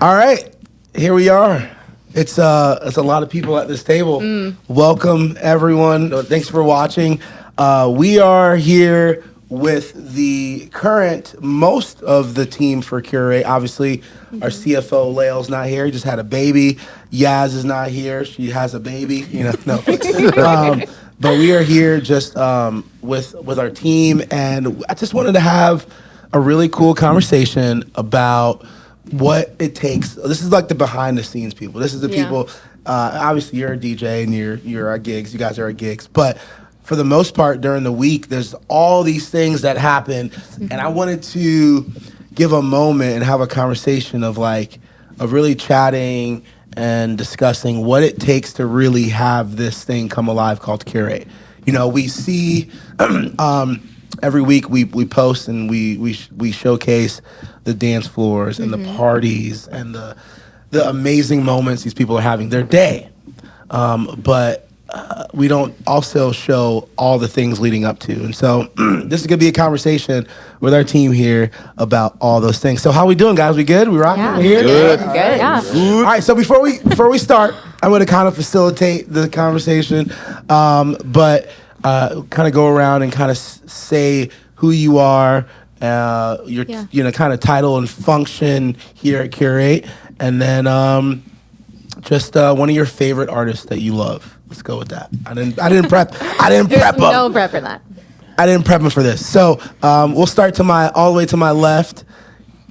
All right, here we are. It's a lot of people at this table. Welcome, everyone. Thanks for watching. We are here with the current most of the team for Curate. Obviously, our CFO Lael's not here. He just had a baby. Yaz is not here. She has a baby. No. But we are here just with our team, and I just wanted to have a really cool conversation about what it takes. This is like the behind the scenes people. This is the people. Obviously, you're a DJ and you're at gigs. You guys are at gigs, but for the most part during the week, there's all these things that happen, and I wanted to give a moment and have a conversation of really chatting and discussing what it takes to really have this thing come alive called Curate. We see every week we post and we showcase the dance floors and the parties and the amazing moments these people are having their day. But we don't also show all the things leading up to. And so this is going to be a conversation with our team here about all those things. So how we doing, guys? We good? We rocking? Yeah. We here? Good. Yeah. All right, so before we start, I'm going to kind of facilitate the conversation, but kind of go around and kind of say who you are, your kind of title and function here at Curate, and then just one of your favorite artists that you love. Let's go with that. I didn't prep. There's no prep for that. I didn't prep him for this. So we'll start all the way to my left.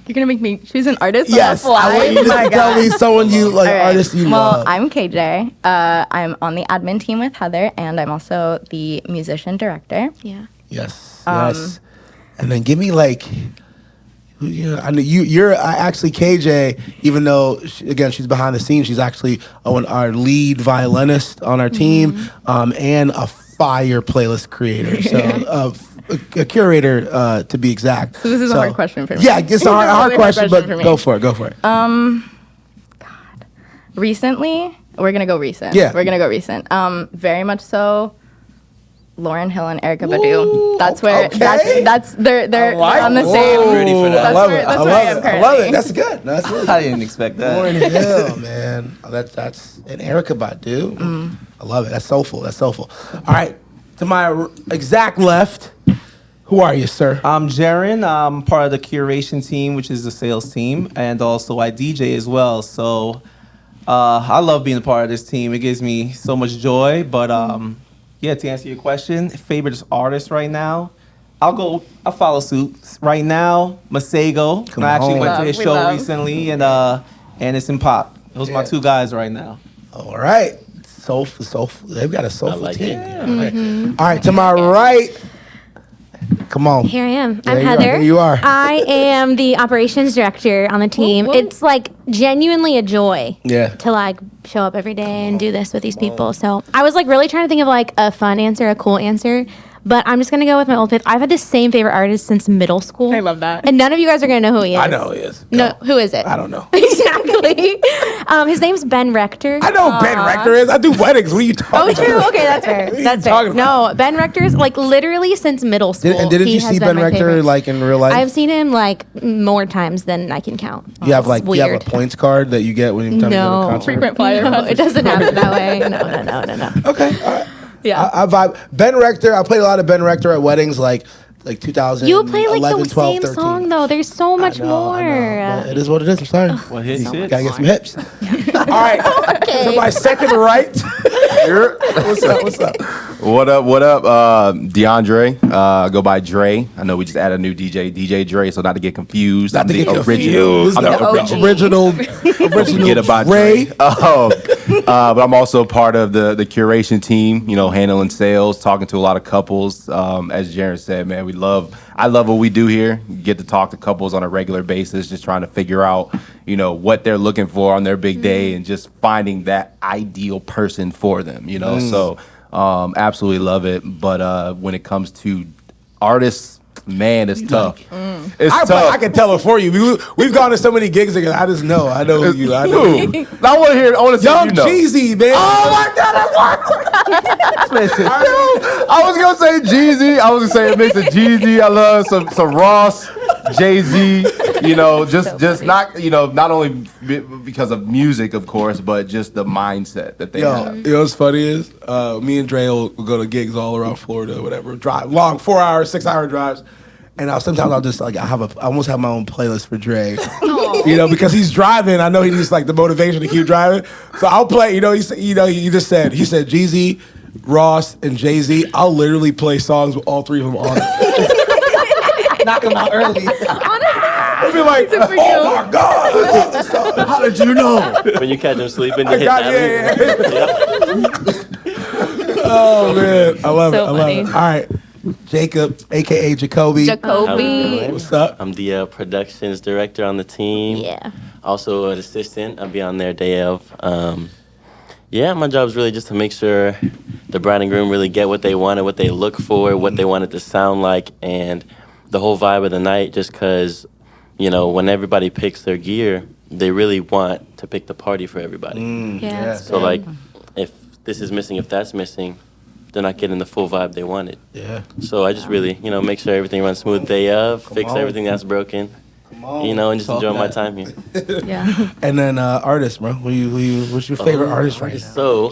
You're gonna make me choose an artist? Yes, I want you to tell me someone you like, right. Artist you love. Well, I'm KJ. I'm on the admin team with Heather, and I'm also the musician director. Yeah. Yes. Yes. And then give me I know you're actually KJ. Even though she's behind the scenes, she's actually our lead violinist on our team, and a fire playlist creator. So a curator, to be exact. So this is a hard question for me. Yeah, it's a hard question, but go for it. God. Recently, we're gonna go recent. Yeah, we're gonna go recent. Very much so. Lauren Hill and Erykah Badu. That's where they're on the same. I'm ready for that. I love it. That's where I am currently. I love it. That's good. No, that's really I didn't expect that. Lauren Hill, man. That's and Erykah Badu. I love it. That's soulful. All right, to my exact left, who are you, sir? I'm Jaron. I'm part of the curation team, which is the sales team, and also I DJ as well. So I love being a part of this team. It gives me so much joy. But yeah, to answer your question, favorite artist right now, I'll follow suit. Right now, Masego. I actually went to his show recently, and it's in Pop. Those are my two guys right now. All right. Soulful. They've got a soulful team. Yeah. All right, to my right. Come on. Here I am. There I'm Heather. Here you are. I am the operations director on the team. Whoa. It's genuinely a joy to show up every day and do this with these people. So I was really trying to think of a fun answer, a cool answer. But I'm just going to go with my old faith. I've had the same favorite artist since middle school. I love that. And none of you guys are going to know who he is. I know who he is. No, who is it? I don't know. Exactly. His name's Ben Rector. I know who Ben Rector is. I do weddings. What are you talking about? Oh, true. Okay, that's fair. That's fair. No, Ben Rector's literally since middle school. Didn't you see Ben Rector in real life? I've seen him more times than I can count. You have you have a points card that you get when you come to a concert? Frequent flyer. No, it doesn't happen that way. No. Okay. All right. Yeah. I vibe. Ben Rector, I played a lot of Ben Rector at weddings like 2011, you play the 12, same 13. song though. There's so much more. I know. It is what it is. I'm sorry. What hits? Gotta get some hips. All right. Okay. So my second right. What's up? What up? DeAndre. I go by Dre. I know we just added a new DJ Dre, so not to get confused. Not to get confused. I'm the original forget about Dre. Dre. But I'm also part of the curation team, handling sales, talking to a lot of couples. As Jaron said, man, I love what we do here. Get to talk to couples on a regular basis, just trying to figure out, what they're looking for on their big day and just finding that ideal person for them, So absolutely love it. But when it comes to artists, man, it's tough. It's tough. I can tell it for you. We've gone to so many gigs together. I just know. I know you. I know you. I want to see Young you know. Jeezy, man. Oh my God, I was gonna say Jeezy. I was gonna say a mix of Jeezy. I love some Ross. Jay-Z, just funny. not, not only because of music, of course, but just the mindset that they have. You know what's funny is me and Dre will go to gigs all around Florida, whatever, drive long 4-hour, 6-hour drives. And sometimes I'll just I almost have my own playlist for Dre, because he's driving. I know he needs the motivation to keep driving. So I'll play. He said Jeezy, Ross, and Jay-Z. I'll literally play songs with all three of them on it. Knock them out early. I'll be like, oh my God, how did you know? When you catch them sleeping, you hit that. Oh man, I love it. I love funny. it. All right. Jacob, aka Jacoby. What's up? I'm the productions director on the team. Yeah. Also an assistant. I'll be on their day of. My job is really just to make sure the bride and groom really get what they wanted, what they look for, what they want it to sound like, and the whole vibe of the night. Just because, when everybody picks their gear, they really want to pick the party for everybody. Yeah. So if this is missing, if that's missing, they're not getting the full vibe they wanted. Yeah. So I just really, make sure everything runs smooth day of, fix everything that's broken, and just enjoy my time here. Yeah. And then artist, bro. What's your favorite artist right now? So,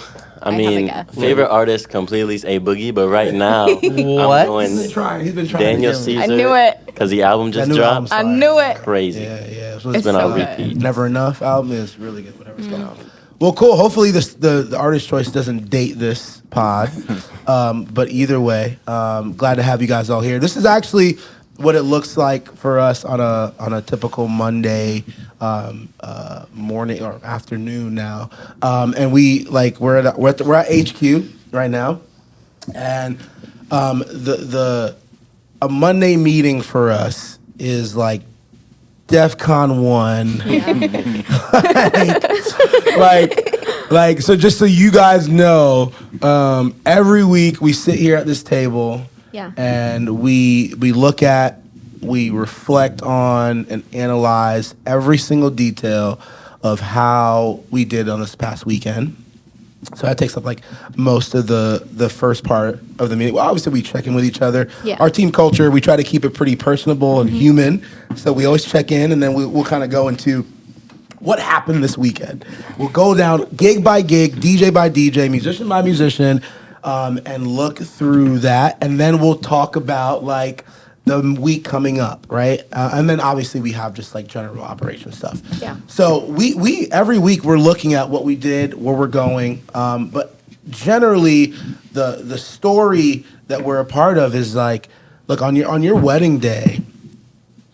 favorite artist completely is A Boogie, but right now I'm going He's been trying Daniel to get me. Caesar. I knew it. Because the album just That new album's dropped. I knew it. Crazy. Yeah. It's been on repeat. Never Enough album is really good. Whatever's going on. Well, cool. Hopefully the artist choice doesn't date this pod. But either way, glad to have you guys all here. This is actually what it looks like for us on a typical Monday morning or afternoon now. And we're at HQ right now, and a Monday meeting for us is like DEFCON 1. So just so you guys know, every week we sit here at this table, and we look at, we reflect on, and analyze every single detail of how we did on this past weekend. So that takes up most of the first part of the meeting. Well, obviously we check in with each other. Yeah. Our team culture, we try to keep it pretty personable and human. So we always check in, and then we'll kind of go into what happened this weekend. We'll go down gig by gig, DJ by DJ, musician by musician, and look through that. And then we'll talk about the week coming up, right? And then obviously we have just general operation stuff. Yeah. So we every week we're looking at what we did, where we're going. But generally the story that we're a part of is look, on your wedding day,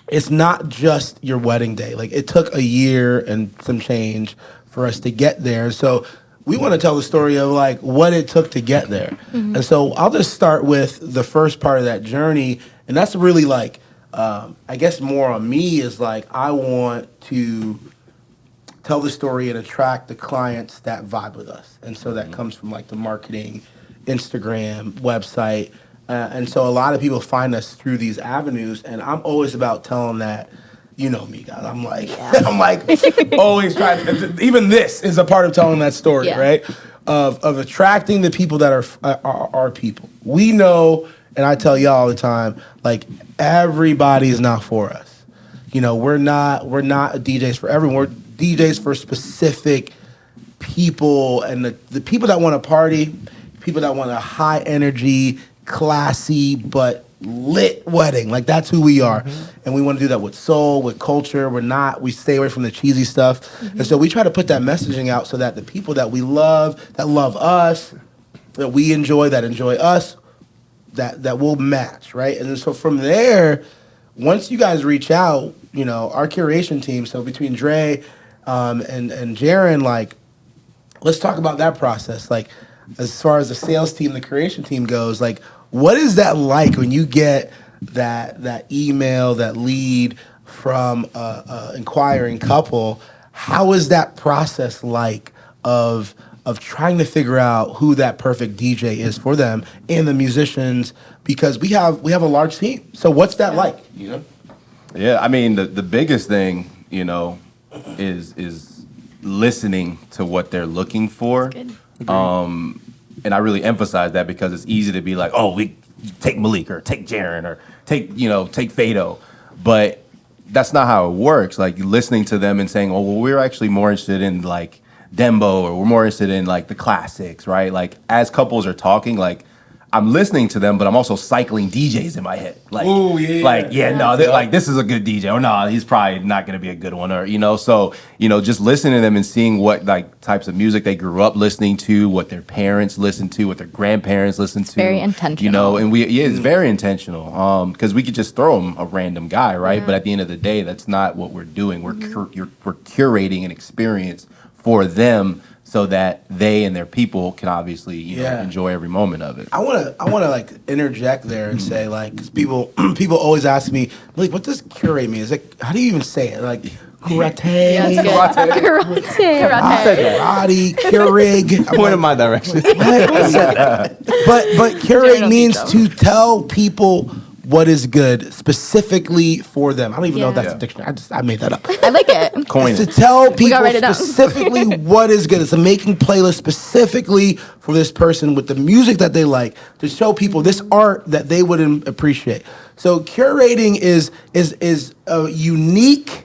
it's not just your wedding day. It took a year and some change for us to get there. So we want to tell the story of what it took to get there. Mm-hmm. And so I'll just start with the first part of that journey. And that's really I guess more on me is I want to tell the story and attract the clients that vibe with us. And so that comes from the marketing, Instagram, website. And so a lot of people find us through these avenues. And I'm always about telling that, you know me, guys. I'm always trying to, even this is a part of telling that story, right? Of attracting the people that are our people. We know, and I tell y'all all the time, everybody is not for us. We're not DJs for everyone. We're DJs for specific people, and the people that want to party, people that want a high energy, classy, but lit wedding. That's who we are. Mm-hmm. And we want to do that with soul, with culture. We stay away from the cheesy stuff. Mm-hmm. And so we try to put that messaging out so that the people that we love, that love us, that we enjoy, that enjoy us, that will match, right? And so from there, once you guys reach out, our curation team, so between Dre and Jaren, let's talk about that process. As far as the sales team, the curation team goes, what is that like when you get that email, that lead from a inquiring couple? How is that process of trying to figure out who that perfect DJ is for them and the musicians? Because we have a large team. So what's that like? Yeah, I mean the biggest thing, is listening to what they're looking for. Good. And I really emphasize that because it's easy to be we take Malik or take Jaren or take Fado. But that's not how it works. Like listening to them and saying, oh, well, we're actually more interested in like Dembo, or we're more interested in like the classics, right? Like as couples are talking, like I'm listening to them, but I'm also cycling DJs in my head. Like, ooh, yeah. like like this is a good DJ, or no, he's probably not going to be a good one, or So just listening to them and seeing what like types of music they grew up listening to, what their parents listened to, what their grandparents listened to. Very intentional. And it's very intentional. Because we could just throw them a random guy, right? But at the end of the day, that's not what we're doing. We're we're curating an experience for them, so that they and their people can obviously enjoy every moment of it. I wanna like interject there and say, like, 'cause people always ask me, like, what does curate mean? Is it, how do you even say it? Like karate, karate, Keurig. Point in my direction. But curate means to tell people what is good specifically for them. I don't even know if that's a dictionary. I made that up. I like it. Coin It's it. to tell people write it down. specifically what is good. It's a making playlist specifically for this person with the music that they like, to show people this art that they would appreciate. So curating is a unique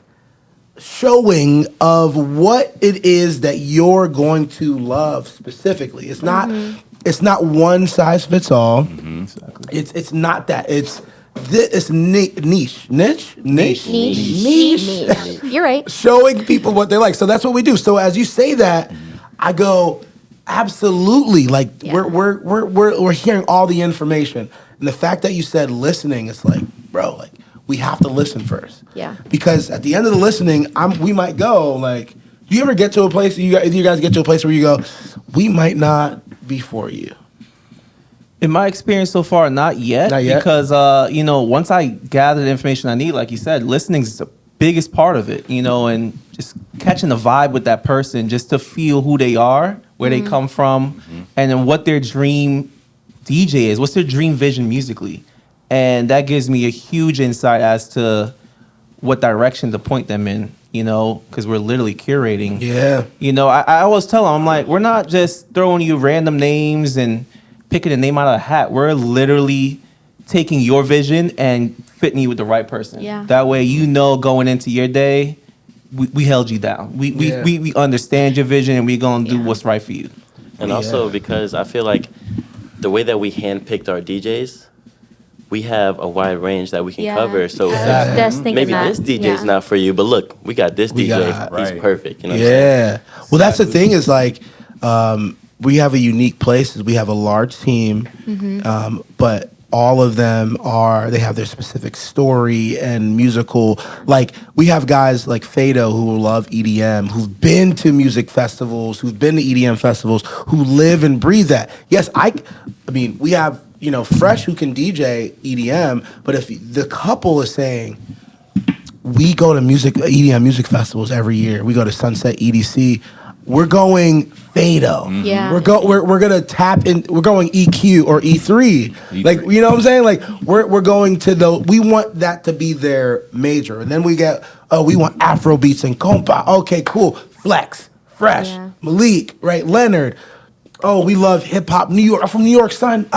showing of what it is that you're going to love specifically. It's not one size fits all. Exactly. It's not that. It's niche. You're right. Showing people what they like. So that's what we do. So as you say that, I go, absolutely. Like we're hearing all the information, and the fact that you said listening, it's like, bro, like we have to listen first. Yeah. Because at the end of the listening, we might go like, do you ever get to a place? You guys get to a place where you go, we might not be for you. In my experience so far, not yet. Not yet? Because, once I gather the information I need, like you said, listening is the biggest part of it, and just catching the vibe with that person, just to feel who they are, where they come from, and then what their dream DJ is, what's their dream vision musically. And that gives me a huge insight as to what direction to point them in, because we're literally curating. Yeah. I always tell them, I'm like, we're not just throwing you random names and picking a name out of a hat. We're literally taking your vision and fitting you with the right person. Yeah. That way, going into your day, we held you down. We understand your vision, and we're going to do what's right for you. And also because I feel like the way that we handpicked our DJs, we have a wide range that we can cover. So maybe this DJ is not for you, but look, we got this DJ. He's perfect. You know what I'm saying? Well, that's the thing is like, we have a unique place. We have a large team, but all of them they have their specific story and musical. Like we have guys like Fado who love EDM, who've been to music festivals, who've been to EDM festivals, who live and breathe that. Yes, I mean, we have, Fresh who can DJ EDM, but if the couple is saying, we go to EDM music festivals every year, we go to Sunset EDC, we're going Fado. Yeah. We're gonna tap in. We're going EQ or E3. Like, you know what I'm saying? Like we're going to we want that to be their major. And then we want Afro beats and compa. Okay, cool. Flex, Fresh, Malik, right? Leonard. Oh, we love hip hop. New York. I'm from New York, son.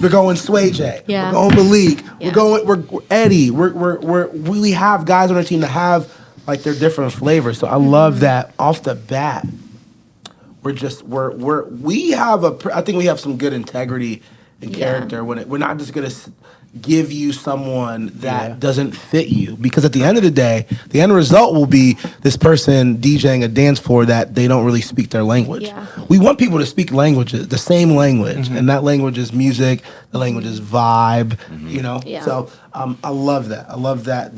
We're going Sway J. Yeah. We're going Malik. We're Eddie. We have guys on our team that have like their different flavors. So I love that off the bat. I think we have some good integrity and character when we're not just gonna give you someone that doesn't fit you, because at the end of the day, the end result will be this person DJing a dance floor that they don't really speak their language. Yeah. We want people to speak languages, the same language, and that language is music. The language is vibe. Yeah. So I love that. I love that.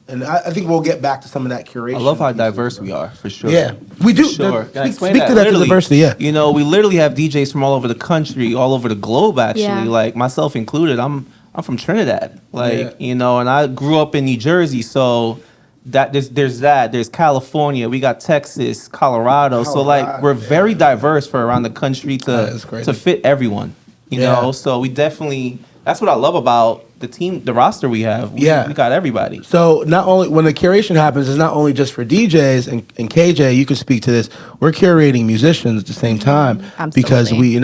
And I think we'll get back to some of that curation. I love how diverse we are, for sure. Yeah, we do. Sure. Speak to that diversity, yeah. We literally have DJs from all over the country, all over the globe, actually. Yeah. Like, myself included. I'm from Trinidad. And I grew up in New Jersey, so there's that. There's California. We got Texas, Colorado. So, we're very diverse for around the country to fit everyone. You know? So, we definitely... That's what I love about the team, the roster we have. We got everybody. So not only when the curation happens, it's not only just for DJs and KJ. You can speak to this. We're curating musicians at the same time. Because we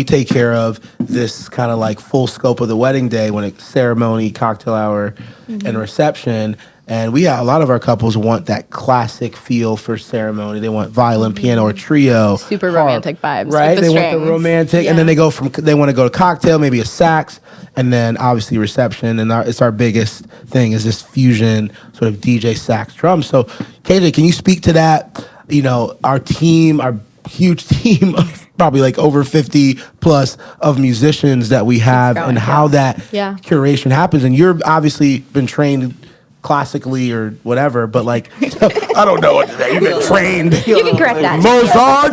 take care of this kind of like full scope of the wedding day when it's ceremony, cocktail hour, and reception. And a lot of our couples want that classic feel for ceremony. They want violin, piano, or trio. Super harp, romantic vibes. right? With the They strings. want the romantic, and then they want to go to cocktail, maybe a sax, and then obviously reception. And it's our biggest thing is this fusion sort of DJ sax drum. So, KJ, can you speak to that? You know, our huge team of probably like over 50 plus of musicians that we have, and how that curation happens. And you're obviously been trained classically or whatever, but like I don't know what you've been trained. You can correct that. Mozart.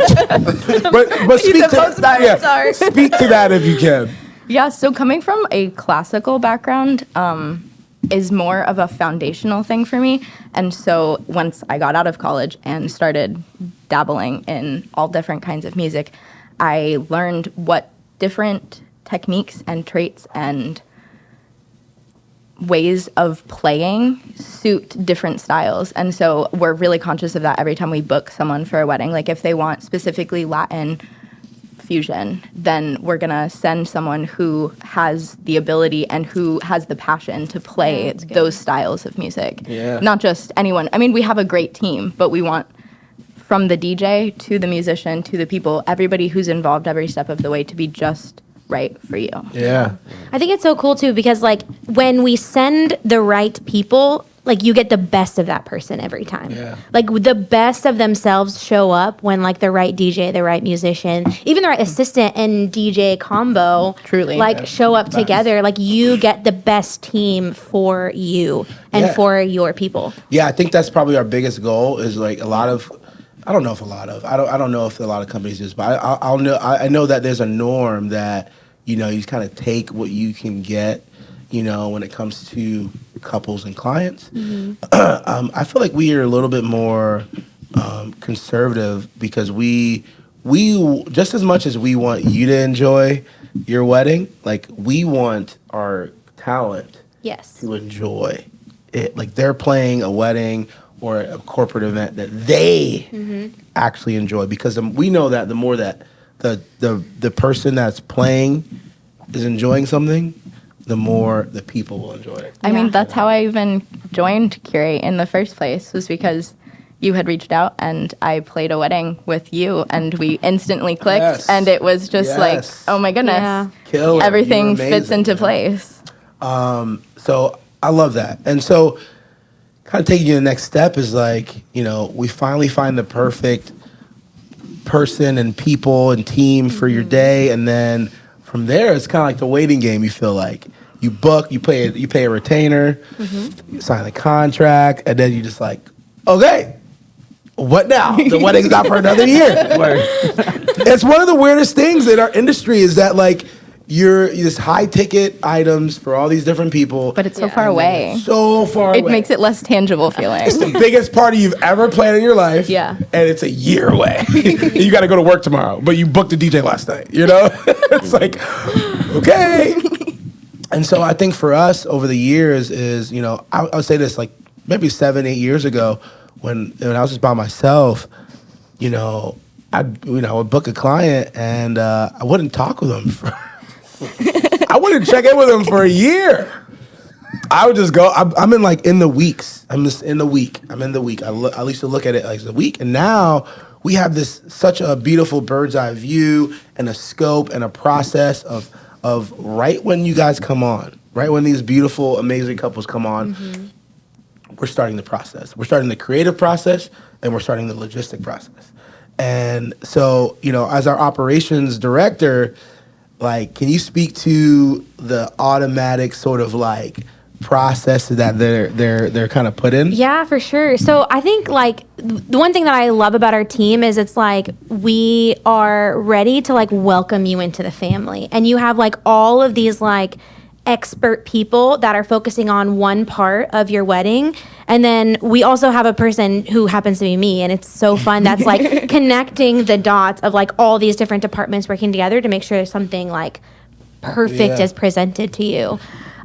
but speak to that if you can. Yeah, so coming from a classical background is more of a foundational thing for me. And so once I got out of college and started dabbling in all different kinds of music, I learned what different techniques and traits and ways of playing suit different styles. And so we're really conscious of that every time we book someone for a wedding. Like if they want specifically Latin fusion, then we're gonna send someone who has the ability and who has the passion to play those styles of music. Yeah. Not just anyone. I mean, we have a great team, but we want from the DJ to the musician to the people, everybody who's involved every step of the way to be just right for you. Yeah. I think it's so cool too because like when we send the right people, like you get the best of that person every time. Yeah. Like the best of themselves show up when like the right DJ, the right musician, even the right assistant and DJ combo Truly. like show up together. Like you get the best team for you and for your people. Yeah, I think that's probably our biggest goal is like I don't know if a lot of companies do this, but I know that there's a norm that, you know, you kind of take what you can get, you know, when it comes to couples and clients. I feel like we are a little bit more conservative because we just as much as we want you to enjoy your wedding, like we want our talent to enjoy it. Like they're playing a wedding or a corporate event that they actually enjoy, because we know that the more that the person that's playing is enjoying something, the more the people will enjoy it. I mean, that's how I even joined Curate in the first place, was because you had reached out and I played a wedding with you and we instantly clicked, and it was just like, oh my goodness, everything fits into place. So I love that. And so kind of taking you to the next step is like, you know, we finally find the perfect person and people and team for your day, and then from there it's kind of like the waiting game. You feel like you book, you pay a retainer, you sign the contract, and then you just like, okay, what now? The wedding's not for another year. It's one of the weirdest things in our industry is that like you're this high ticket items for all these different people, but it's so far away. So far away. It makes it less tangible feeling. It's the biggest party you've ever planned in your life. Yeah. And it's a year away. You got to go to work tomorrow, but you booked a DJ last night, you know? It's like, okay. And so I think for us over the years is, you know, I would say this like maybe 7-8 years ago when I was just by myself, you know, I would book a client and I wouldn't talk with them I wouldn't check in with them for a year. I would just go. I'm in the weeks. I'm just in the week. I'm in the week. I used to look at it like the week, and now we have such a beautiful bird's eye view and a scope and a process of right when you guys come on, right when these beautiful, amazing couples come on, we're starting the process. We're starting the creative process, and we're starting the logistic process. And so, you know, as our operations director, like, can you speak to the automatic sort of like process that they're kind of put in? Yeah, for sure. So I think like the one thing that I love about our team is it's like we are ready to like welcome you into the family, and you have like all of these like expert people that are focusing on one part of your wedding. And then we also have a person who happens to be me, and it's so fun. That's like connecting the dots of like all these different departments working together to make sure something like perfect is presented to you.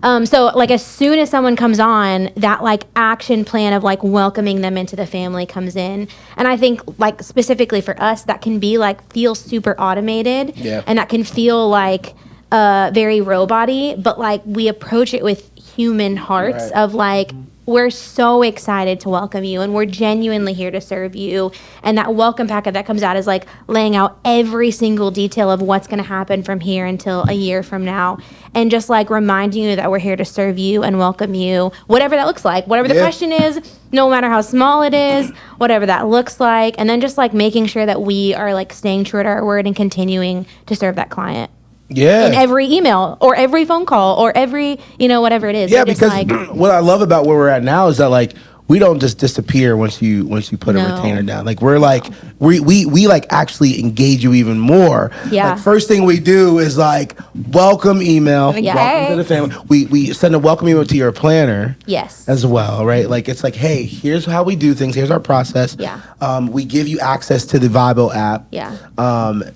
So like as soon as someone comes on, that like action plan of like welcoming them into the family comes in. And I think like specifically for us, that can be like feel super automated, and that can feel like very robot-y, but like we approach it with human hearts of like, we're so excited to welcome you, and we're genuinely here to serve you. And that welcome packet that comes out is like laying out every single detail of what's going to happen from here until a year from now, and just like reminding you that we're here to serve you and welcome you, whatever that looks like, whatever the question is, no matter how small it is, whatever that looks like, and then just like making sure that we are like staying true to our word and continuing to serve that client. In every email or every phone call or every, whatever it is. Yeah, because what I love about where we're at now is that like we don't just disappear once you put a retainer down. Like we're like we like actually engage you even more. Yeah. Like first thing we do is like welcome email. Yeah. Welcome to the family. We send a welcome email to your planner. Yes. As well, right? Like it's like, hey, here's how we do things. Here's our process. Yeah. We give you access to the Vibo app. Yeah.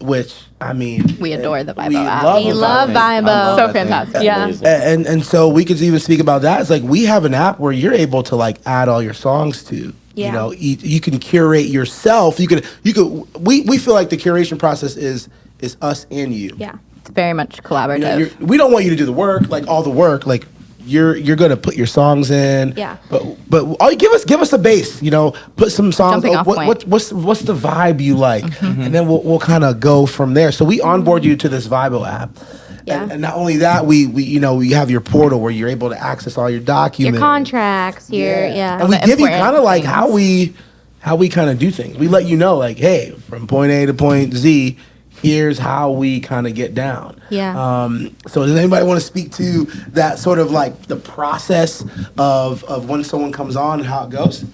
Which I mean, We adore the Vibo app. We love Vibo. So fantastic. Yeah. and so we could even speak about that. It's like we have an app where you're able to like add all your songs to. Yeah. You can curate yourself. We feel like the curation process is us and you. Yeah. It's very much collaborative. We don't want you to do the work, like all the work, like you're gonna put your songs in. Yeah. But all give us a base. Put some songs. Jumping off point. What's the vibe you like, and then we'll kind of go from there. So we onboard you to this Vibo app. Yeah. And not only that, we have your portal where you're able to access all your documents, Your contracts, and we the give you important kind of like things. how we kind of do things. We let you know like, hey, from point A to point Z, here's how we kind of get down. Yeah. So does anybody want to speak to that sort of like the process of when someone comes on and how it goes?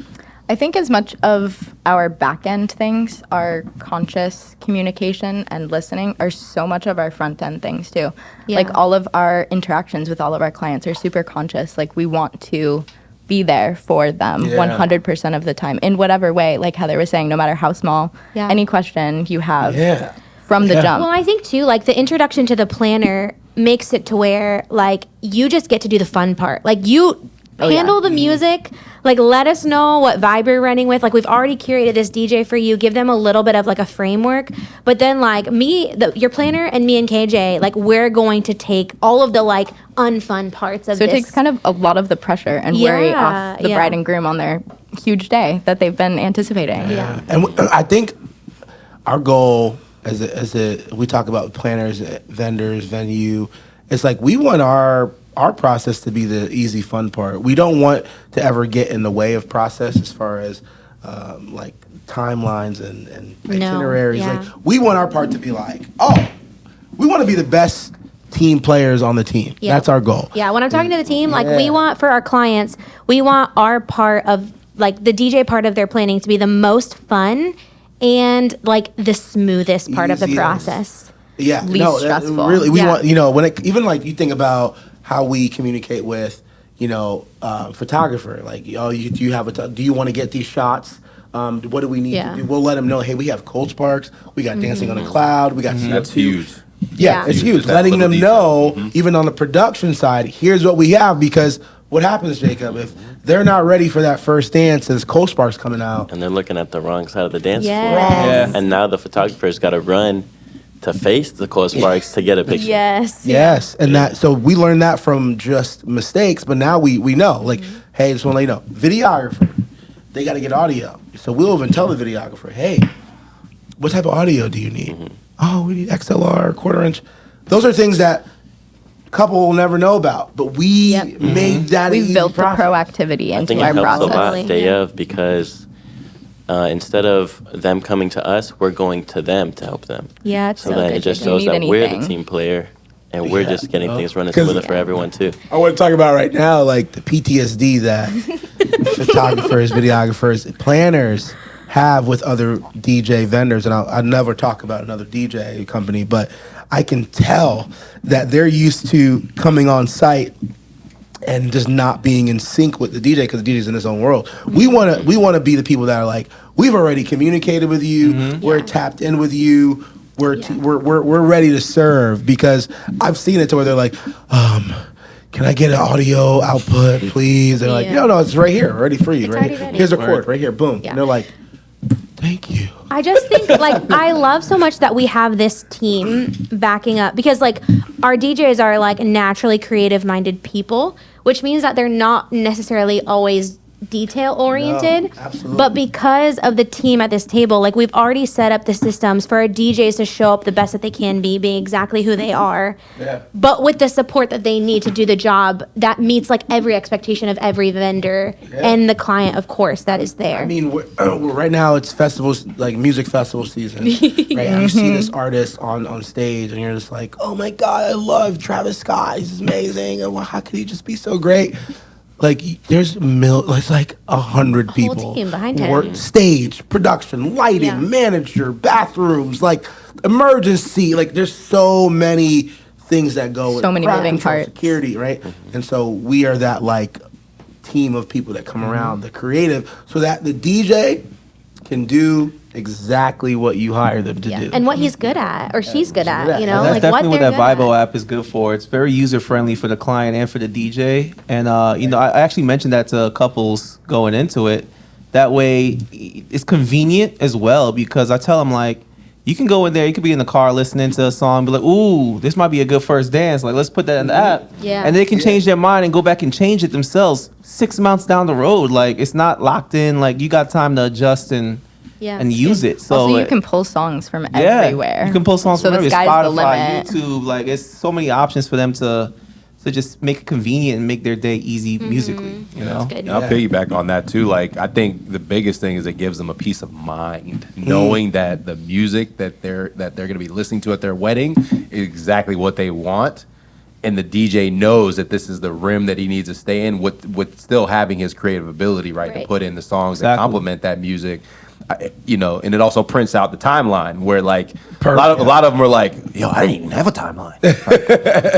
I think as much of our back end things, our conscious communication and listening, are so much of our front end things too. Yeah. Like all of our interactions with all of our clients are super conscious. Like we want to be there for them 100% of the time in whatever way. Like Heather was saying, no matter how small, any question you have from the jump. Well, I think too, like the introduction to the planner makes it to where like you just get to do the fun part. Like you handle the music, like let us know what vibe you're running with. Like we've already curated this DJ for you, give them a little bit of like a framework, but then like your planner and me and KJ, like we're going to take all of the like unfun parts of this. So it takes kind of a lot of the pressure and worry off the bride and groom on their huge day that they've been anticipating. Yeah. And I think our goal as we talk about planners, vendors, venue, it's like we want our process to be the easy, fun part. We don't want to ever get in the way of process as far as like timelines and itineraries. Yeah. Like we want our part to be like, we want to be the best team players on the team. Yeah. That's our goal. Yeah, when I'm talking to the team, like we want for our clients, we want our part of like the DJ part of their planning to be the most fun and like the smoothest part of the process. Yeah, Least stressful. Really, we want when it, even like you think about how we communicate with photographer. Like, do you want to get these shots? What do we need to do? We'll let them know. Hey, we have Cold Sparks. We got Dancing on a Cloud. We got That's huge. Yeah, it's huge. Letting them know, even on the production side, here's what we have. Because what happens, Jacob, if they're not ready for that first dance, as Cold Sparks coming out, and they're looking at the wrong side of the dance floor, Yeah. and now the photographer's got to run to face the Cold Sparks to get a picture. Yes, and that. So we learned that from just mistakes, but now we know. Like, hey, just want to let you know, videographer, they got to get audio. So we'll even tell the videographer, hey, what type of audio do you need? Oh, we need XLR, quarter inch. Those are things that a couple will never know about, but we made that. We've built the process. proactivity I into think our it helps process. a lot day of because instead of them coming to us, we're going to them to help them. Yeah, it's So so then good it just to do. shows that Need we're anything. the team player and we're just getting things running 'Cause- smoother for everyone too. I want to talk about right now, like the PTSD that photographers, videographers, planners have with other DJ vendors. And I never talk about another DJ company, but I can tell that they're used to coming on site and just not being in sync with the DJ because the DJ's in his own world. We want to be the people that are like, we've already communicated with you, we're tapped in with you. We're ready to serve, because I've seen it to where they're like, can I get an audio output, please? They're like, no, it's right here, ready for you. It's Right already here. ready. Here's a chord, right here, boom. Yeah. And they're like, thank you. I just think like I love so much that we have this team backing up, because like our DJs are like naturally creative minded people, which means that they're not necessarily always detail oriented, but because of the team at this table, like we've already set up the systems for our DJs to show up the best that they can be, being exactly who they are, but with the support that they need to do the job that meets like every expectation of every vendor and the client, of course, that is there. I mean, right now it's festivals, like music festival season, right? And you see this artist on stage, and you're just like, oh my God, I love Travis Scott. He's amazing. And how could he just be so great? Like there's it's like 100 people. Whole team behind him. Stage, production, lighting, manager, bathrooms, like emergency. Like there's so many things that go with so many moving parts. Security, right? And so we are that like team of people that come around, the creative, so that the DJ can do exactly what you hire them to do. And what he's good at, or she's good at, you know? That's like definitely what they're that good Vibo at. app is good for. It's very user-friendly for the client and for the DJ. And, you know, I actually mentioned that to couples going into it. That way, it's convenient as well, because I tell them, like, you can go in there, you could be in the car listening to a song, be like, ooh, this might be a good first dance. Like, let's put that in the app. Yeah. And they can change their mind and go back and change it themselves 6 months down the road. Like, it's not locked in. Like, you got time to adjust and use it. So also, you can pull songs from everywhere. You can pull songs from everywhere. So the sky's the Spotify, limit. YouTube, like it's so many options for them to just make it convenient and make their day easy musically. You know, And I'll piggyback on that too. Like I think the biggest thing is it gives them a peace of mind, knowing that the music that they're going to be listening to at their wedding is exactly what they want. And the DJ knows that this is the rim that he needs to stay in with still having his creative ability, right? To put in the songs that complement that music. You know, and it also prints out the timeline where like a lot of them are like, yo, I didn't even have a timeline.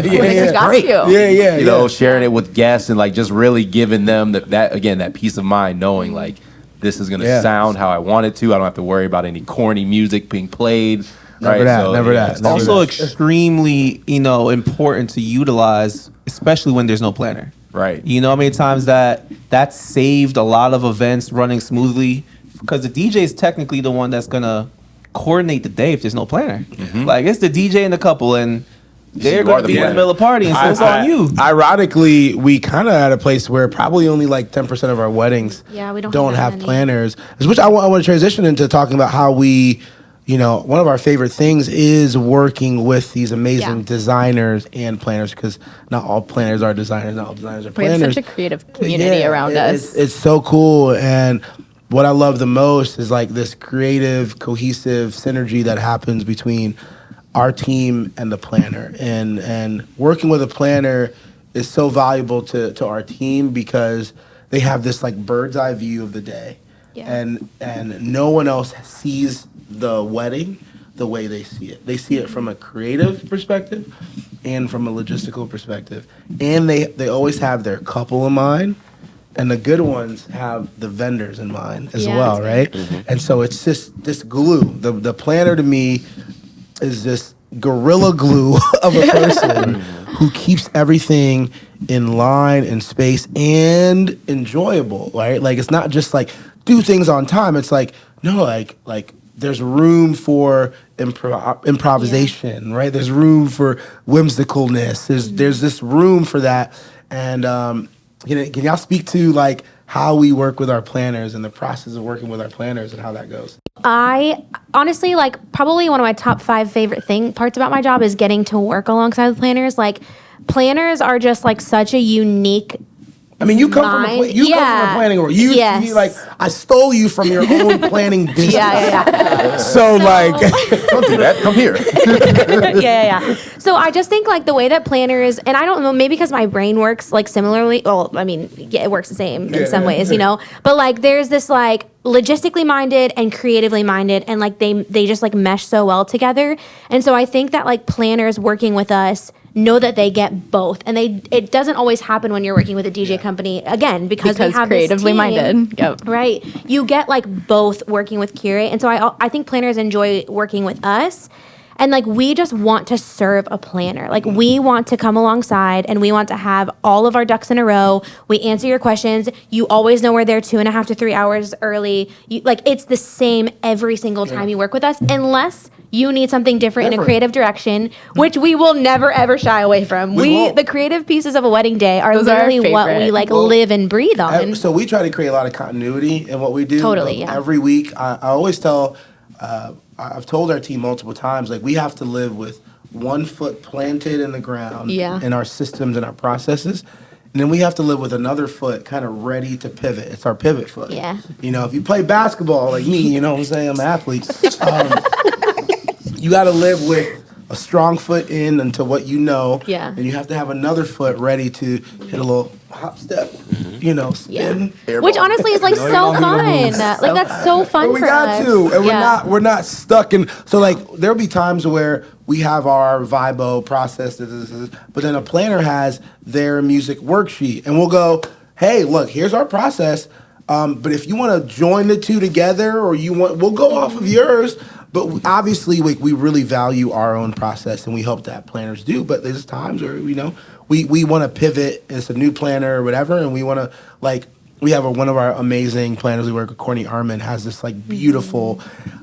Great. You know, sharing it with guests and like just really giving them that peace of mind, knowing like this is gonna sound how I want it to. I don't have to worry about any corny music being played. Never that. It's also extremely, you know, important to utilize, especially when there's no planner. Right. You know how many times that saved a lot of events running smoothly, because the DJ is technically the one that's gonna coordinate the day if there's no planner. Like it's the DJ and the couple, and they're gonna be in the middle of the party, and so it's on you. Ironically, we kind of at a place where probably only like 10% of our weddings we don't have planners. Which I want to transition into talking about how we, you know, one of our favorite things is working with these amazing designers and planners, because not all planners are designers, not all designers are planners. We have such a creative community around us. It's so cool. And what I love the most is like this creative, cohesive synergy that happens between our team and the planner. And working with a planner is so valuable to our team because they have this like bird's eye view of the day. And no one else sees the wedding the way they see it. They see it from a creative perspective and from a logistical perspective. And they always have their couple in mind. And the good ones have the vendors in mind as well, right? And so it's just this glue. The planner to me is this gorilla glue of a person who keeps everything in line and space and enjoyable, right? Like it's not just like do things on time. It's like no, like there's room for improvisation, right? There's room for whimsicalness. There's this room for that. And can y'all speak to like how we work with our planners and the process of working with our planners and how that goes? I honestly, like, probably one of my top 5 favorite parts about my job is getting to work alongside the planners. Like, planners are just like such a unique. I mean, you come from a planning world. You like, I stole you from your own planning business. So like, don't do that. Come here. So I just think like the way that planners, and I don't know, maybe because my brain works like similarly. Well, I mean, it works the same in some ways, you know. But like, there's this like logistically minded and creatively minded, and like they just like mesh so well together. And so I think that like planners working with us know that they get both, and it doesn't always happen when you're working with a DJ company, again, because we have creatively this team, minded. Right, you get like both working with Curate. And so I think planners enjoy working with us, and like we just want to serve a planner. Like we want to come alongside and we want to have all of our ducks in a row. We answer your questions. You always know we're there 2.5 to 3 hours early. Like it's the same every single time you work with us, unless you need something different in a creative direction, which we will never ever shy away from. The creative pieces of a wedding day are literally what we live and breathe on. So we try to create a lot of continuity in what we do. Totally, yeah. Every week, I always tell, I've told our team multiple times, like we have to live with 1 foot planted in the ground in our systems and our processes. And then we have to live with another foot kind of ready to pivot. It's our pivot foot. Yeah. You know, if you play basketball like me, you know what I'm saying? I'm an athlete. You got to live with a strong foot in into what you know. Yeah. And you have to have another foot ready to hit a little hop step, you know, spin. Which honestly is like so fun. Like that's so fun But we for got us. to, and we're not stuck in. So like there'll be times where we have our Vibo process, but then a planner has their music worksheet, and we'll go, hey, look, here's our process. But if you want to join the two together, or we'll go off of yours. But obviously, we really value our own process, and we hope that planners do. But there's times where we want to pivot. It's a new planner or whatever, and we want to we have one of our amazing planners we work with, Courtney Arman, has this beautiful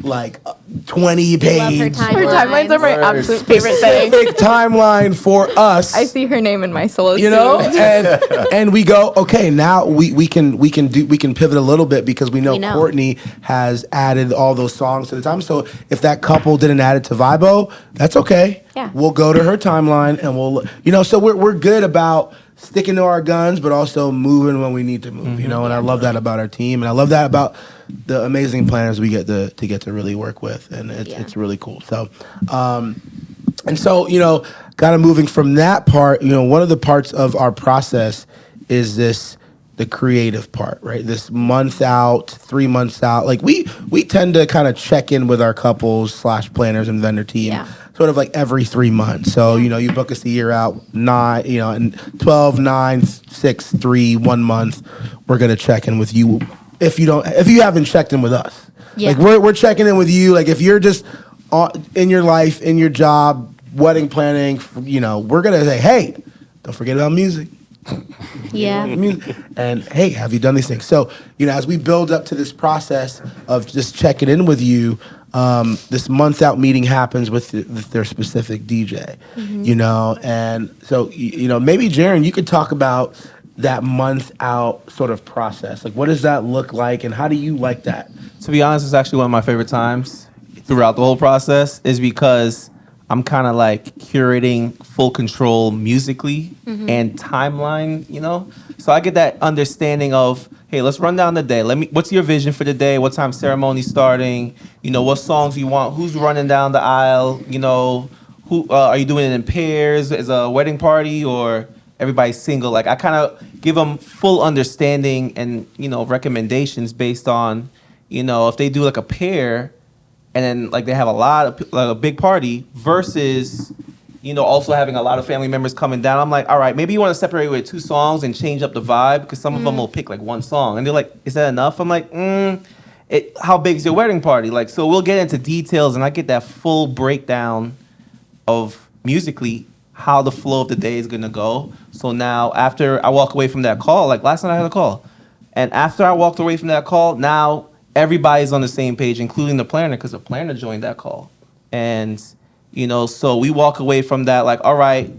20-page. Her timelines are my absolute favorite thing. Timeline for us. I see her name in my solo. You know, and we go, okay, now we can pivot a little bit because we know Courtney has added all those songs to the time. So if that couple didn't add it to Vibo, that's okay. Yeah. We'll go to her timeline and we'll so we're good about sticking to our guns, but also moving when we need to move, and I love that about our team, and I love that about the amazing planners we get to really work with, and it's really cool. So, and so, kind of moving from that part, one of the parts of our process is the creative part, right? This month out, 3 months out, we tend to kind of check in with our couples / planners and vendor team. Sort of every 3 months. So, you book us a year out, 12, 9, 6, 3, 1 month. We're going to check in with you if you haven't checked in with us. Yeah. We're checking in with you. If you're just in your life, in your job, wedding planning, we're going to say, hey, don't forget about music. Yeah. And hey, have you done these things? So, as we build up to this process of just checking in with you, this month out meeting happens with their specific DJ, and so, maybe Jaren, you could talk about that month out sort of process. What does that look like, and how do you like that? To be honest, it's actually one of my favorite times throughout the whole process, is because I'm kind of curating full control musically and timeline, So I get that understanding of, hey, let's run down the day. What's your vision for the day? What time ceremony's starting? What songs you want? Who's running down the aisle? Who are you doing it in pairs? Is a wedding party or everybody's single? I kind of give them full understanding and, recommendations based on, if they do a pair, and then they have a big party versus, also having a lot of family members coming down. I'm all right, maybe you want to separate with 2 songs and change up the vibe, because some of them will pick 1 song, and they're like, is that enough? I'm like, how big is your wedding party? So we'll get into details, and I get that full breakdown of musically how the flow of the day is gonna go. So now after I walk away from that call, last night I had a call, and after I walked away from that call, now everybody's on the same page, including the planner, because the planner joined that call. And, so we walk away from that all right,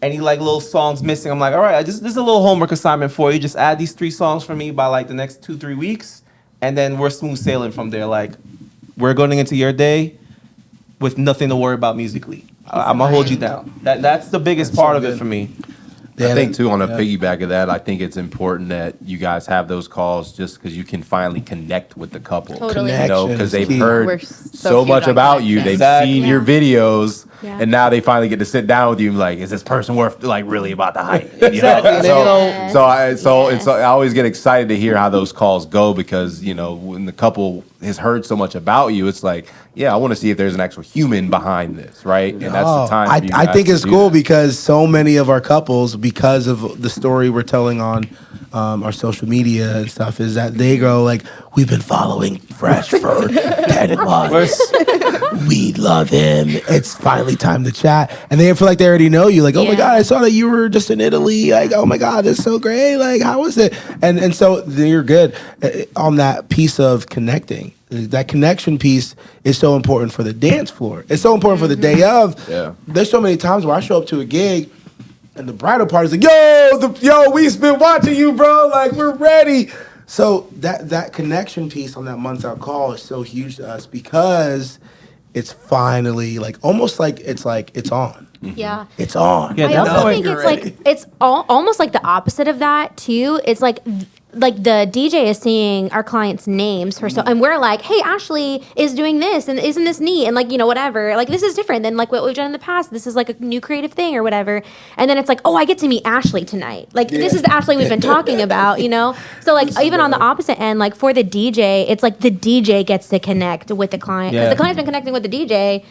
any little songs missing, I'm all right, this is a little homework assignment for you. Just add these 3 songs for me by the next 2-3 weeks, and then we're smooth sailing from there. We're going into your day with nothing to worry about musically. I'm gonna hold you down. That's the biggest part of it for me. I think too, on a piggyback of that, I think it's important that you guys have those calls just because you can finally connect with the couple. Totally. Because they've heard so much about you. They've seen your videos, Yeah. and now they finally get to sit down with you and is this person worth really about the hype? Exactly. I always get excited to hear how those calls go, because when the couple has heard so much about you, it's I want to see if there's an actual human behind this, right? And that's the time. I think it's cool because so many of our couples, because of the story we're telling on our social media and stuff, is that they go we've been following Fresh for 10 months. We love him. It's finally time to chat. And they feel they already know you. Oh my God, I saw that you were just in Italy. Oh my God, that's so great. How was it? And so you're good on that piece of connecting. that connection piece is so important for the dance floor. It's so important for the day of. Yeah. There's so many times where I show up to a gig and the bridal party's like, yo, we've been watching you, bro. Like, we're ready. So that connection piece on that months out call is so huge to us because it's finally like almost like it's on. Yeah. It's on. Yeah, I also think it's like it's almost like the opposite of that too. It's like the DJ is seeing our clients' names for and we're like, hey, Ashley is doing this, and isn't this neat? And like, whatever. Like, this is different than like what we've done in the past. This is like a new creative thing or whatever. And then it's like, oh, I get to meet Ashley tonight. Like, this is the Ashley we've been talking about, So like, even on the opposite end, like for the DJ, it's like the DJ gets to connect with the client because the client's been connecting with the DJ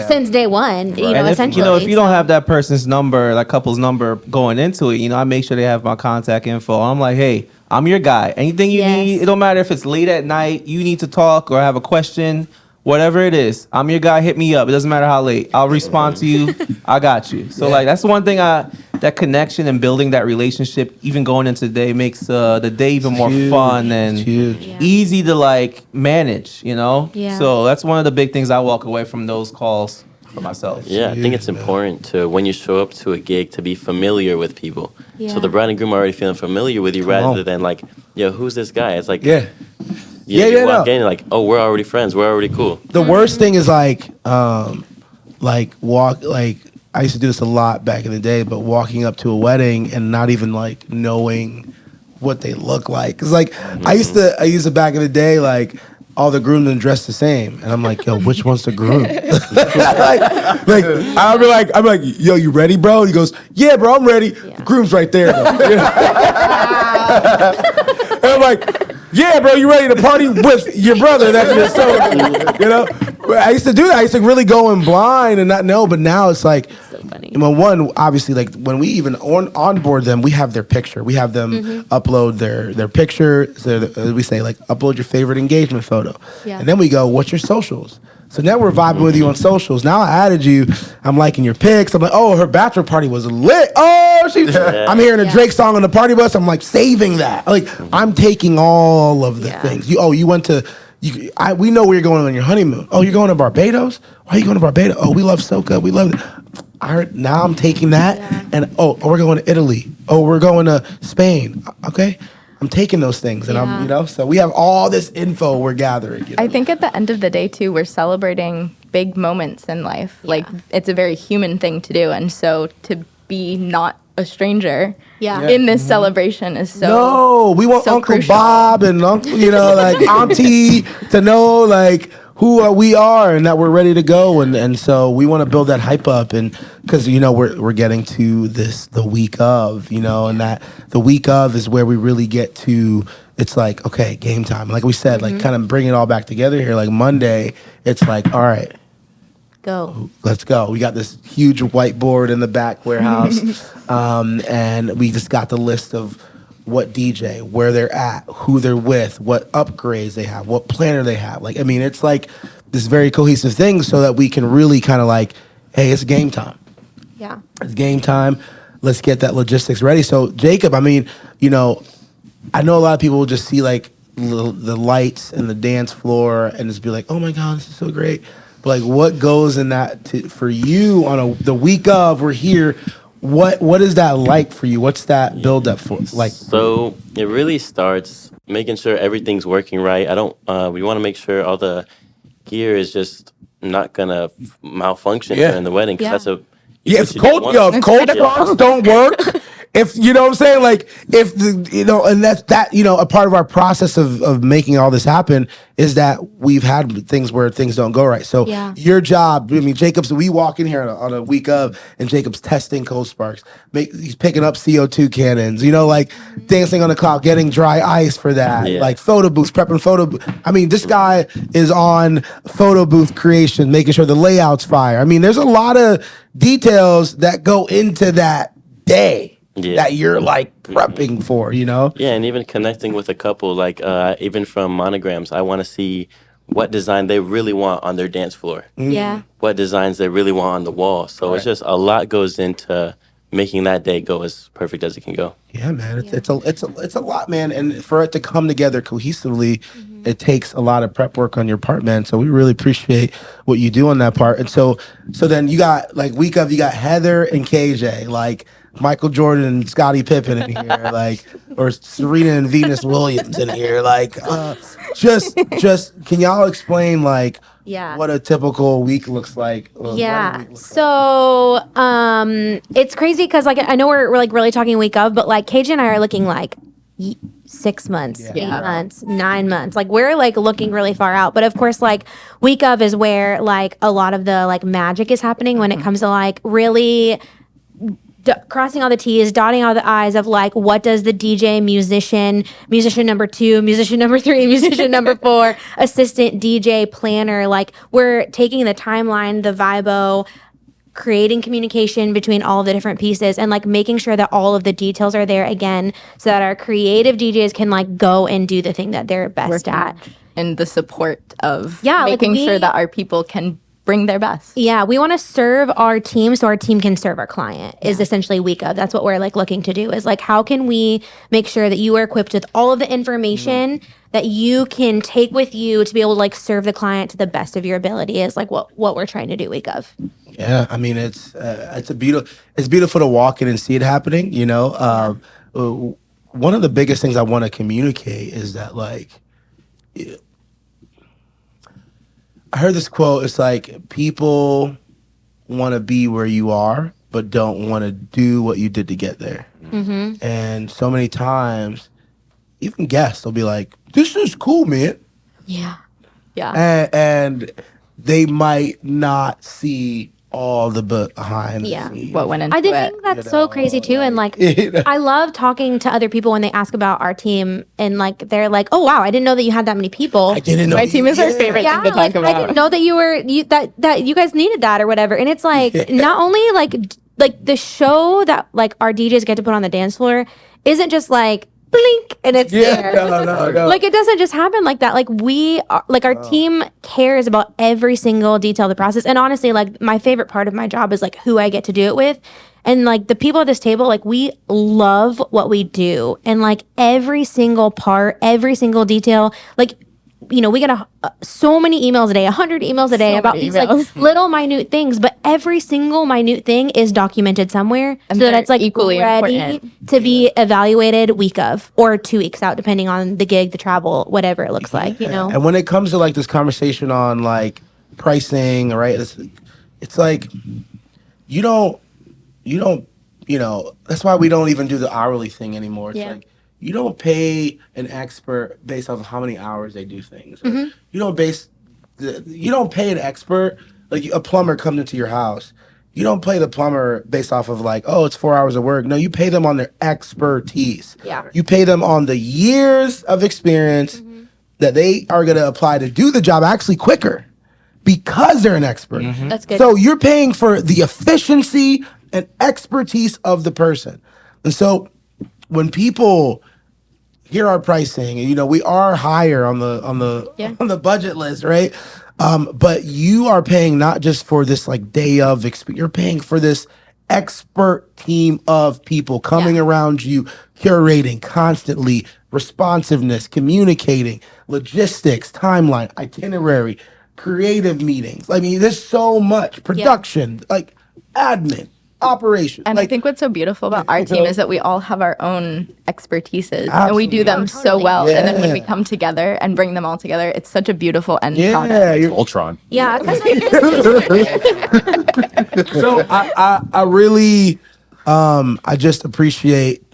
since day one. Essentially. If you don't have that person's number, that couple's number going into it, I make sure they have my contact info. I'm like, hey, I'm your guy. Anything you need, it don't matter if it's late at night, you need to talk or have a question, whatever it is. I'm your guy. Hit me up. It doesn't matter how late. I'll respond to you. I got you. So like that's the one thing that connection and building that relationship, even going into the day, makes the day even more fun and easy to like manage. Yeah. So that's one of the big things I walk away from those calls for myself. Yeah, I think it's important to, when you show up to a gig, to be familiar with people. Yeah. So the bride and groom are already feeling familiar with you rather than like, who's this guy? It's like, you walk in and like, oh, we're already friends. We're already cool. The worst thing is I used to do this a lot back in the day, but walking up to a wedding and not even like knowing what they look like. Cause like I used to back in the day, like all the groomsmen dressed the same, and I'm like, yo, which one's the groom? I'm like, yo, you ready, bro? He goes, yeah, bro, I'm ready. Yeah. The groom's right there. And I'm like, yeah, bro, you ready to party with your brother? That's I used to do that. I used to really go in blind and not know, but now it's like, so funny. One, obviously, like when we even onboard them, we have their picture. We have them upload their picture. So we say like, upload your favorite engagement photo. Yeah. And then we go, what's your socials? So now we're vibing with you on socials. Now I added you. I'm liking your pics. I'm like, oh, her bachelor party was lit. Oh, I'm hearing a Drake song on the party bus. I'm like saving that. Like I'm taking all of the things. You went to. We know where you're going on your honeymoon. Oh, you're going to Barbados? Why are you going to Barbados? Oh, we love Soca. We love it. Now I'm taking that and we're going to Italy. Oh, we're going to Spain. Okay. I'm taking those things and I'm, so we have all this info we're gathering. I think at the end of the day too, we're celebrating big moments in life. Like it's a very human thing to do. And so to be not a stranger in this celebration is so No, we want Uncle crucial. Bob and Uncle, like Auntie to know like who we are and that we're ready to go. And so we want to build that hype up and because, we're getting to the week of, and that the week of is where we really get to, it's like, okay, game time. Like we said, like kind of bring it all back together here. Like Monday, it's like, all right. Let's go. We got this huge whiteboard in the back warehouse, and we just got the list of what DJ, where they're at, who they're with, what upgrades they have, what planner they have. Like, I mean, it's like this very cohesive thing so that we can really kind of like, hey, it's game time. Yeah. It's game time. Let's get that logistics ready. So, Jacob, I mean, I know a lot of people will just see like the lights and the dance floor and just be like, oh my God, this is so great. But like, what goes in that for you on the week of we're here? What is that like for you? What's that build up for like? So it really starts making sure everything's working right. We want to make sure all the gear is just not gonna malfunction during the wedding because that's if cold spots don't work. If you know what I'm saying, like if and that's that a part of our process of making all this happen is that we've had things where things don't go right. So your job, I mean, Jacob's. We walk in here on a week of, and Jacob's testing cold sparks. He's picking up CO2 cannons. Like dancing on the clock, getting dry ice for that. Like photo booths, prepping photo. I mean, this guy is on photo booth creation, making sure the layout's fire. I mean, there's a lot of details that go into that day. That you're like prepping for, Yeah, and even connecting with a couple, like even from monograms, I want to see what design they really want on their dance floor. Yeah. What designs they really want on the wall. So it's just a lot goes into making that day go as perfect as it can go. Yeah, man, it's a lot, man, and for it to come together cohesively it takes a lot of prep work on your part, man. So we really appreciate what you do on that part. And so then you got like week of, you got Heather and KJ, like Michael Jordan and Scottie Pippen in here, like, or Serena and Venus Williams in here, like, just can y'all explain like what a typical week looks like? Yeah. So it's crazy because like I know we're like really talking week of, but like KJ and I are looking like 6 months, 8 months, 9 months. Like we're like looking really far out. But of course, like week of is where like a lot of the like magic is happening when it comes to like really crossing all the T's, dotting all the I's of like, what does the DJ, musician number 2, musician number 3, musician number 4, assistant DJ, planner, like we're taking the timeline, the vibo, creating communication between all of the different pieces and like making sure that all of the details are there again so that our creative DJs can like go and do the thing that they're best at. And the support of like making sure that our people can bring their best. Yeah, we want to serve our team so our team can serve our client is essentially week of. That's what we're like looking to do is like how can we make sure that you are equipped with all of the information that you can take with you to be able to like serve the client to the best of your ability is like what we're trying to do week of. Yeah, I mean it's beautiful to walk in and see it happening, you know. One of the biggest things I want to communicate is that like I heard this quote. It's like people want to be where you are, but don't want to do what you did to get there. Mm-hmm. And so many times, even guests will be like, "This is cool, man." Yeah. And they might not see all the behind the scenes. What went into I it. think that's so crazy too. And like, I love talking to other people when they ask about our team and like, they're like, oh wow, I didn't know that you had that many people. I didn't know. My team is our favorite thing to talk about. I didn't know that that you guys needed that or whatever. And it's like, not only like the show that like our DJs get to put on the dance floor isn't just like, blink and it's there. No. Like it doesn't just happen like that. Like we are, like our team cares about every single detail of the process. And honestly, like my favorite part of my job is like who I get to do it with. And like the people at this table, like we love what we do. And like every single part, every single detail, like you know, we get so many emails a day, 100 emails a day about these like little minute things, but every single minute thing is documented somewhere and so that it's like equally ready important to be evaluated week of or 2 weeks out, depending on the gig, the travel, whatever it looks like, you know? And when it comes to like this conversation on like pricing, right? It's like, you don't, you know, that's why we don't even do the hourly thing anymore. It's like, you don't pay an expert based off of how many hours they do things. Mm-hmm. You don't pay an expert, like a plumber comes into your house. You don't pay the plumber based off of like, oh, it's 4 hours of work. No, you pay them on their expertise. Yeah. You pay them on the years of experience that they are going to apply to do the job actually quicker because they're an expert. Mm-hmm. That's good. So you're paying for the efficiency and expertise of the person. And so when people hear our pricing, and you know we are higher on the budget list, right? But you are paying not just for this like day of experience. You're paying for this expert team of people coming around you, curating constantly, responsiveness, communicating, logistics, timeline, itinerary, creative meetings. I mean, there's so much production, like admin. Operation. And like, I think what's so beautiful about our team is that we all have our own expertises and we do them so totally. well. And then when we come together and bring them all together, it's such a beautiful end product. You're Ultron. Yeah. So I really, I just appreciate,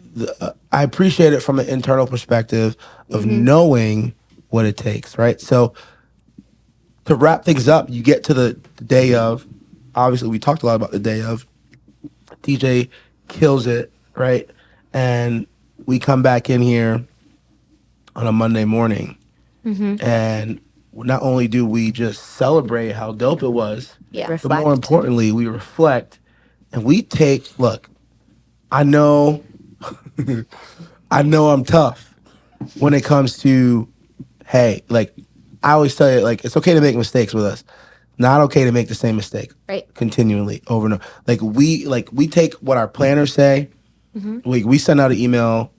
I appreciate it from an internal perspective of knowing what it takes, right? So to wrap things up, you get to the day of, obviously we talked a lot about the day of, DJ kills it, right? And we come back in here on a Monday morning, and not only do we just celebrate how dope it was, but more importantly, we reflect and we take, look, I know I'm tough when it comes to, hey, like, I always tell you, like, it's okay to make mistakes with us. Not okay to make the same mistake continually over and over. Like we take what our planners say. We send out an email,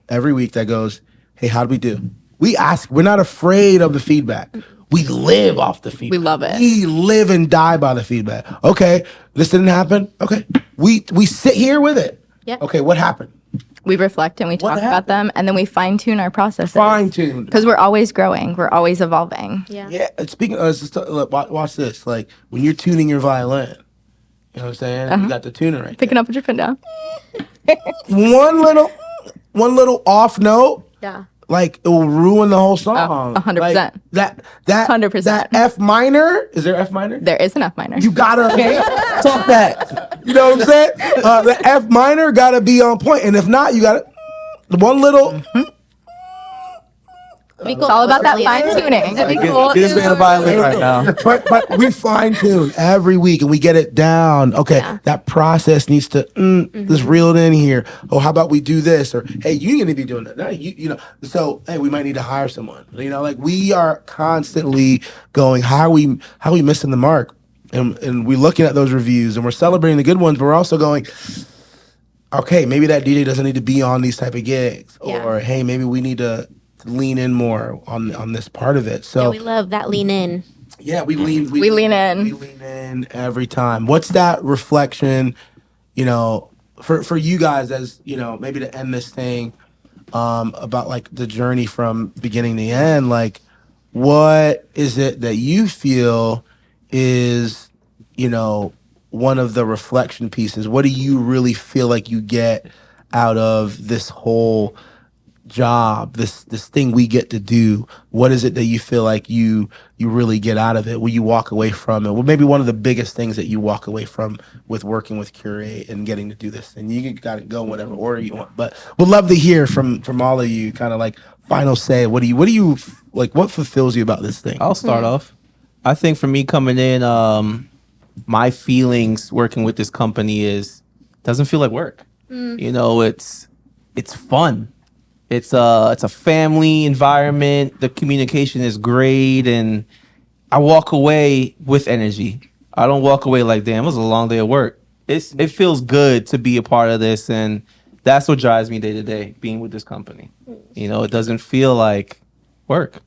every week that goes, hey, how did we do? we're not afraid of the feedback. We live off the feedback. We love it. We live and die by the feedback. Okay, this didn't happen. Okay, we sit here with it. Yep. Okay, what happened? We reflect and we talk happened? about them, and then we fine tune our processes. Fine tune. Because we're always growing. We're always evolving. Yeah. Speaking of, look, watch this. Like when you're tuning your violin, you know what I'm saying? You got the tuner right Picking up what you're putting down. one little off note, Yeah. like it will ruin the whole song. 100%. Like, that 100%. That F minor. Is there F minor? There is an F minor. You gotta talk that. You know what I'm saying? The F minor gotta be on point, and if not, you gotta one little. It's all about that fine tuning. Get this man a violin right now. But we fine tune every week and we get it down. Okay, that process needs to let's reel it in here. Oh, how about we do this? Or hey, you need to be doing that. No, you know. So hey, we might need to hire someone. You know, like we are constantly going. How are we missing the mark? And we're looking at those reviews and we're celebrating the good ones, but we're also going, okay, maybe that DJ doesn't need to be on these type of gigs, or hey, maybe we need to lean in more on this part of it. So we love that lean in. yeah, we lean in. We lean in every time. What's that reflection, you know, for you guys as, you know, maybe to end this thing, about like the journey from beginning to end, like what is it that you feel is, you know, one of the reflection pieces? What do you really feel like you get out of this whole job, this thing we get to do? What is it that you feel like you really get out of it? Will you walk away from it? Well, maybe one of the biggest things that you walk away from with working with Curate and getting to do this, and you got to go whatever order you want, but we'd love to hear from all of you, kind of like final say. What do you like? What fulfills you about this thing? I'll start off. I think for me coming in, my feelings working with this company doesn't feel like work. You know, it's fun. It's a family environment. The communication is great, and I walk away with energy. I don't walk away like, damn, it was a long day of work. It feels good to be a part of this, and that's what drives me day to day, being with this company. You know, it doesn't feel like work.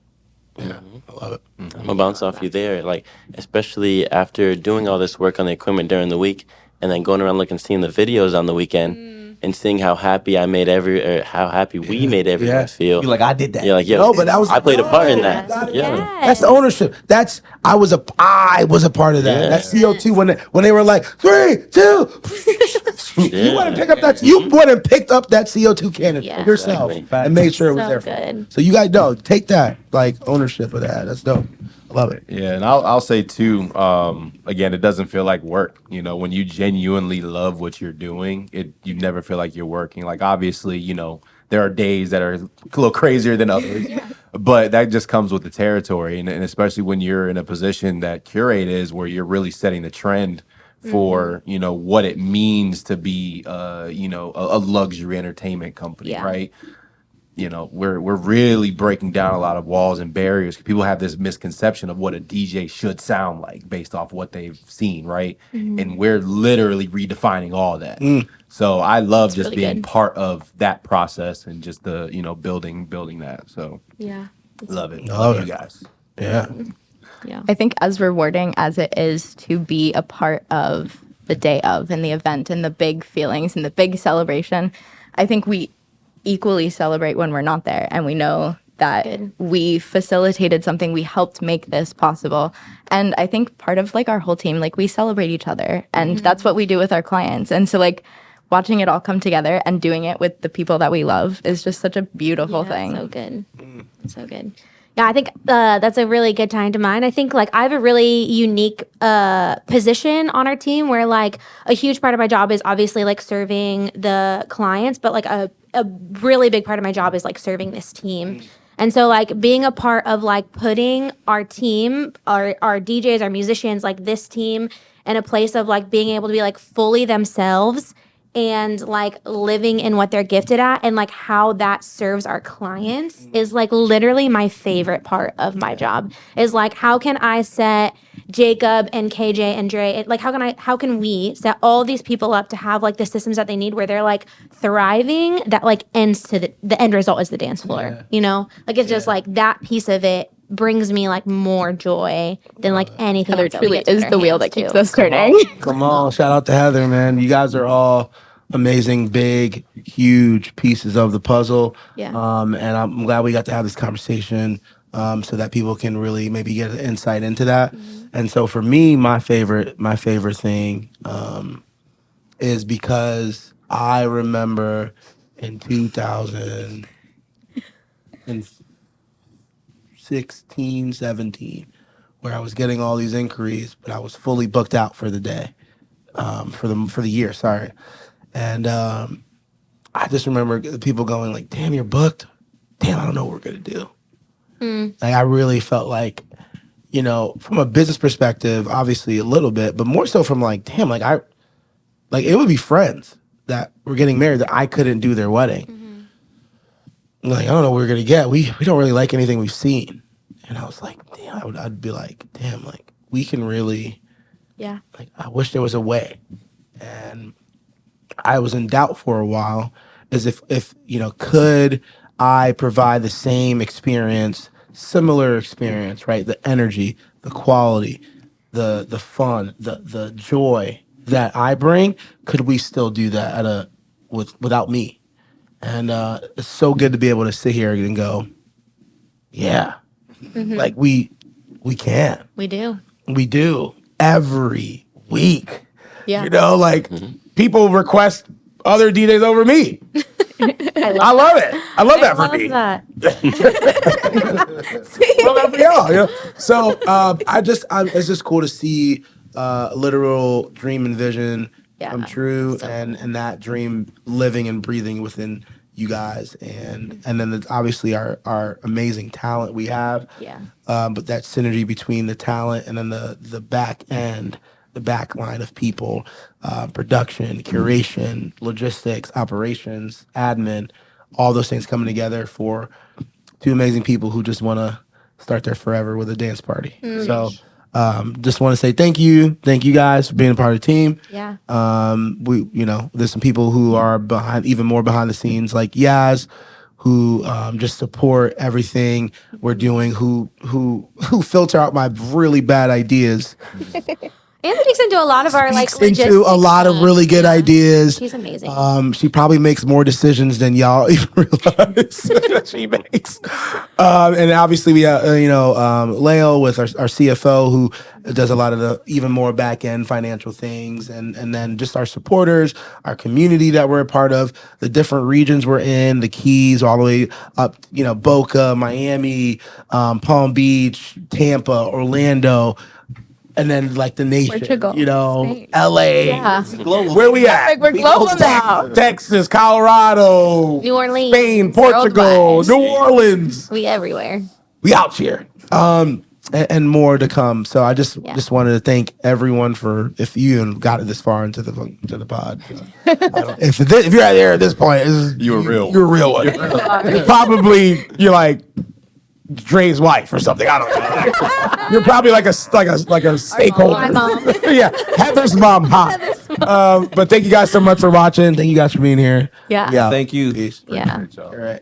Yeah, I love it. I'm gonna bounce off you there, like especially after doing all this work on the equipment during the week, and then going around looking, seeing the videos on the weekend, and seeing how happy how happy we made everyone feel. You're like, I did that. You're like, yo, No, but that was I played a part in that. Yes. That's the ownership. I was a part of that. Yeah. That CO2 when they were like 3, 2, you went and pick up that. You went and picked up that CO2 cannon yourself Exactly. and made sure it was So there. For good. you. So you guys know, take that like ownership of that. That's dope. I love it. Yeah, and I'll say too. Again, it doesn't feel like work. You know, when you genuinely love what you're doing, you never feel like you're working. Like obviously, you know, there are days that are a little crazier than others, but that just comes with the territory, and especially when you're in a position that Curate is, where you're really setting the trend for you know what it means to be you know a luxury entertainment company, right? You know, we're really breaking down a lot of walls and barriers. People have this misconception of what a DJ should sound like based off what they've seen, right? And we're literally redefining all that. So I love just really being good. part of that process and just the, you know, building that. So Yeah. love it. Love Love it. you guys. Yeah. Yeah. I think as rewarding as it is to be a part of the day of and the event and the big feelings and the big celebration, I think we equally celebrate when we're not there, and we know that we facilitated something, we helped make this possible. And I think part of like our whole team, like we celebrate each other, and that's what we do with our clients. And so like watching it all come together and doing it with the people that we love is just such a beautiful thing. So good. So good. Yeah, I think that's a really good time to mind. I think like I have a really unique position on our team where like a huge part of my job is obviously like serving the clients, but like a really big part of my job is like serving this team. And so like being a part of like putting our team, our DJs, our musicians, like this team in a place of like being able to be like fully themselves and like living in what they're gifted at and like how that serves our clients is like literally my favorite part of my job is like how can I set Jacob and KJ and Dre like how can we set all these people up to have like the systems that they need where they're like thriving that like ends to the end result is the dance floor, you know, like it's just like that piece of it brings me like more joy than like anything Heather else that we truly get to is put the our wheel hands that keeps to. us turning. Come on, shout out to Heather, man. You guys are all amazing, big, huge pieces of the puzzle. Yeah. And I'm glad we got to have this conversation so that people can really maybe get an insight into that. And so for me, my favorite thing is because I remember in 2016, 17, where I was getting all these inquiries, but I was fully booked out for the day, for the year. Sorry, and I just remember people going like, "Damn, you're booked. Damn, I don't know what we're gonna do." Like I really felt like, you know, from a business perspective, obviously a little bit, but more so from like, damn, like it would be friends that were getting married that I couldn't do their wedding. Like I don't know what we're gonna get. We don't really like anything we've seen, and I was like, damn, I'd be like, damn, like we can really. Yeah. Like, I wish there was a way. And I was in doubt for a while as if you know, could I provide the same experience, similar experience, right? The energy, the quality, the fun, the joy that I bring, could we still do that without me? And it's so good to be able to sit here and go, yeah, like we can. We do. We do every week. Yeah. You know, like people request other DJs over me. I love it. I love that for me. That. Love that for y'all. You know? So it's just cool to see a literal dream and vision come true, and that dream living and breathing within you guys, and then there's obviously our amazing talent we have. Yeah. But that synergy between the talent and then the back end, the back line of people, production, curation, logistics, operations, admin, all those things coming together for two amazing people who just want to start their forever with a dance party. So just want to say thank you guys for being a part of the team. Yeah. There's some people who are even more behind the scenes, like Yaz, who just support everything we're doing, who filter out my really bad ideas. And speaks into a lot of our like Speaks into a lot of really good ideas. She's amazing. She probably makes more decisions than y'all even realize that she makes. And obviously we have, Leo with our CFO, who does a lot of the even more back end financial things, and then just our supporters, our community that we're a part of, the different regions we're in, the Keys all the way up, Boca, Miami, Palm Beach, Tampa, Orlando. And then like the nation, Portugal, Spain. LA, Yeah. where we at? Like we're global now. Texas, Colorado, New Orleans, Spain, Portugal, worldwide. New Orleans. We everywhere. We out here. And more to come. So I just wanted to thank everyone for, if you even got it this far into the pod. If you're out there at this point, You're real. You're a real one. Probably you're like Dre's wife or something. I don't know. You're probably like a stakeholder. My mom. Yeah, Heather's mom. Huh? But thank you guys so much for watching. Thank you guys for being here. Yeah. Yeah. Thank you. Peace. Yeah. All right.